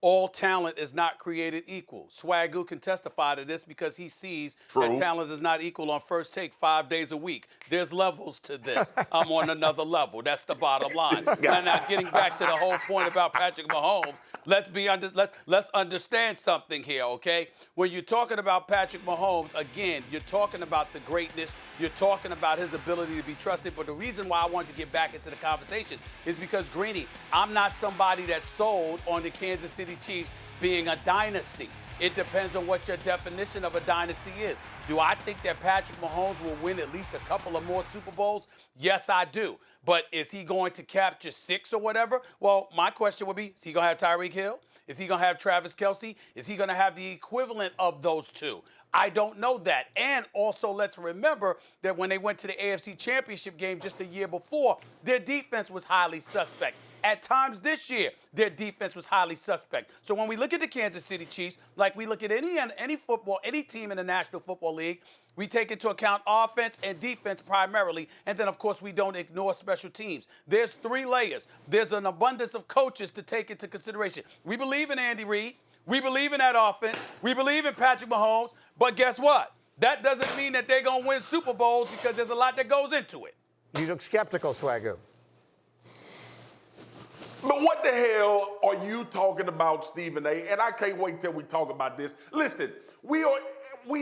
all talent is not created equal. Swagoo can testify to this because he sees that talent is not equal on First Take 5 days a week. There's levels to this. I'm on another level. That's the bottom line. Now, getting back to the whole point about Patrick Mahomes, let's understand something here, okay? When you're talking about Patrick Mahomes, again, you're talking about the greatness. You're talking about his ability to be trusted. But the reason why I wanted to get back into the conversation is because, Greeny, I'm not somebody that's sold on the Kansas City Chiefs being a dynasty. It depends on what your definition of a dynasty is. Do I think that Patrick Mahomes will win at least a couple of more Super Bowls? Yes, I do. But is he going to capture 6 or whatever? Well, my question would be, is he going to have Tyreek Hill? Is he going to have Travis Kelce? Is he going to have the equivalent of those two? I don't know that. And also, let's remember that when they went to the AFC Championship game just a year before, their defense was highly suspect. At times this year, their defense was highly suspect. So when we look at the Kansas City Chiefs, like we look at any football, any team in the National Football League, we take into account offense and defense primarily, and then, of course, we don't ignore special teams. There's 3 layers. There's an abundance of coaches to take into consideration. We believe in Andy Reid. We believe in that offense. We believe in Patrick Mahomes. But guess what? That doesn't mean that they're going to win Super Bowls because there's a lot that goes into it. You look skeptical, Swagoo. But what the hell are you talking about, Stephen A? And I can't wait till we talk about this. Listen, we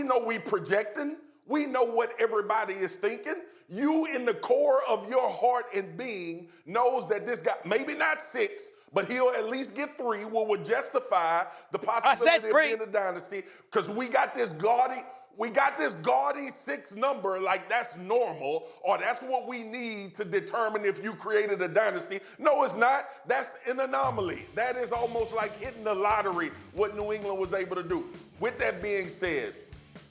know we projecting. We know what everybody is thinking. You in the core of your heart and being knows that this guy, maybe not 6, but he'll at least get 3, would justify the possibility of being a dynasty. Because we got this gaudy 6 number, like that's normal, or that's what we need to determine if you created a dynasty. No, it's not. That's an anomaly. That is almost like hitting the lottery, what New England was able to do. With that being said,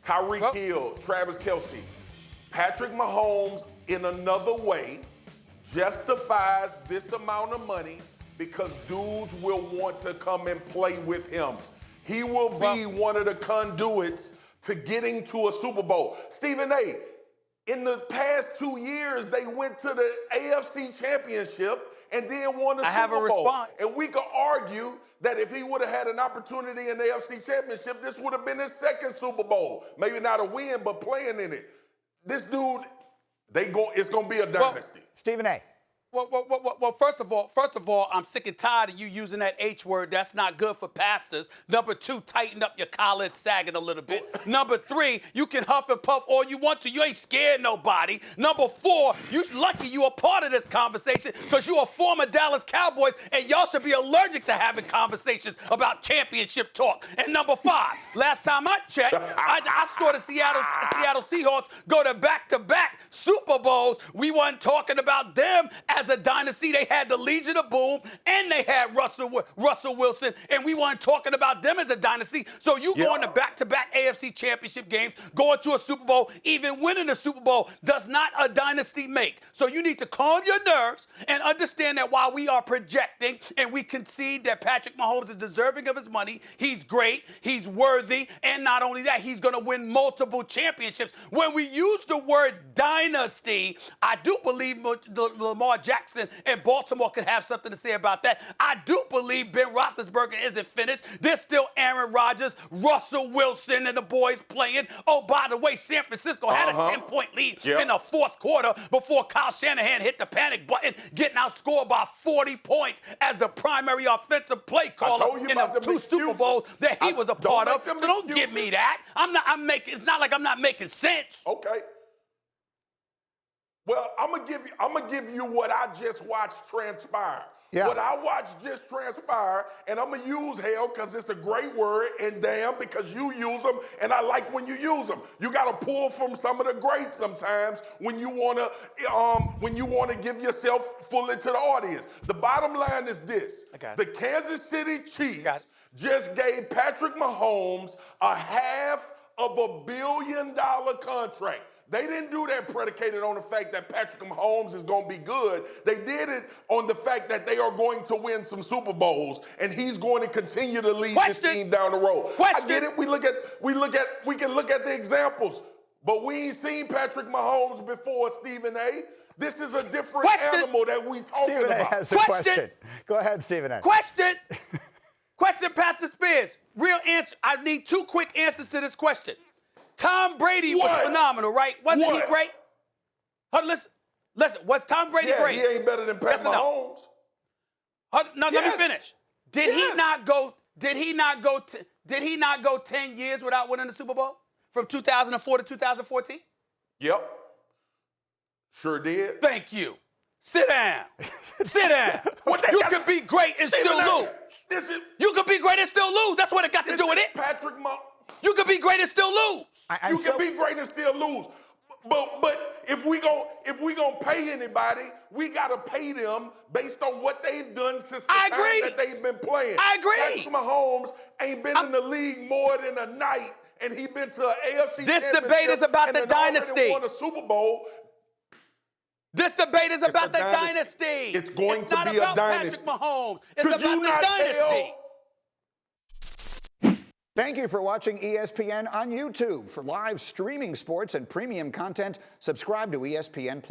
Tyreek Hill, Travis Kelce, Patrick Mahomes, in another way, justifies this amount of money because dudes will want to come and play with him. He will be one of the conduits to getting to a Super Bowl. Stephen A., in the past 2 years, they went to the AFC Championship and then won the Super Bowl. Response. And we could argue that if he would have had an opportunity in the AFC Championship, this would have been his 2nd Super Bowl. Maybe not a win, but playing in it. This dude, it's going to be a dynasty. Stephen A. Well, first of all, I'm sick and tired of you using that H word. That's not good for pastors. Number 2, tighten up your collar and sag it a little bit. Number 3, you can huff and puff all you want to. You ain't scared nobody. Number 4, you lucky you are part of this conversation because you are former Dallas Cowboys and y'all should be allergic to having conversations about championship talk. And number 5, last time I checked, I saw the Seattle Seahawks go to back-to-back Super Bowls. We weren't talking about them as a dynasty. They had the Legion of Boom, and they had Russell Wilson, and we weren't talking about them as a dynasty. So you going to back-to-back AFC Championship games, going to a Super Bowl, even winning a Super Bowl does not a dynasty make. So you need to calm your nerves and understand that while we are projecting and we concede that Patrick Mahomes is deserving of his money, he's great, he's worthy, and not only that, he's going to win multiple championships. When we use the word dynasty, I do believe Lamar Jackson and Baltimore could have something to say about that. I do believe Ben Roethlisberger isn't finished. There's still Aaron Rodgers, Russell Wilson, and the boys playing. Oh, by the way, San Francisco had a 10-point lead in the 4th quarter before Kyle Shanahan hit the panic button, getting outscored by 40 points as the primary offensive play caller in the 2 Super Bowls that he was a part of. So don't give me that. It's not like I'm not making sense. Okay. Well, I'm gonna give you what I just watched transpire. Yeah. What I watched just transpire, and I'm gonna use hell because it's a great word, and damn because you use them, and I like when you use them. You gotta pull from some of the greats sometimes when you wanna give yourself fully to the audience. The bottom line is this: the Kansas City Chiefs just gave Patrick Mahomes a $500 million contract. They didn't do that predicated on the fact that Patrick Mahomes is going to be good. They did it on the fact that they are going to win some Super Bowls, and he's going to continue to lead this team down the road. I get it. We can look at the examples, but we ain't seen Patrick Mahomes before, Stephen A. This is a different animal that we talking Stephen about. A has a question. Go ahead, Stephen A. Question. Question, Pastor Spears. Real answer. I need 2 quick answers to this question. Tom Brady was phenomenal, right? Wasn't he great? Listen. Was Tom Brady great? He ain't better than Pat Mahomes. No, let me finish. Did he not go? Did he not go 10 years without winning the Super Bowl from 2004 to 2014? Yep. Sure did. Thank you. Sit down. Sit down. You can be great and still lose. You can be great and still lose. That's what it got to do with it. Patrick Mahomes. You can be great and still lose. You can be great and still lose. But if we gonna pay anybody, we gotta pay them based on what they've done since the time that they've been playing. I agree. Patrick Mahomes ain't been in the league more than a night, and he been to an AFC This championship debate is about and the dynasty. won a Super Bowl. This debate is about the dynasty. It's going to be a dynasty. It's not about Patrick Mahomes. It's Could about you the not dynasty. Thank you for watching ESPN on YouTube. For live streaming sports and premium content, subscribe to ESPN+.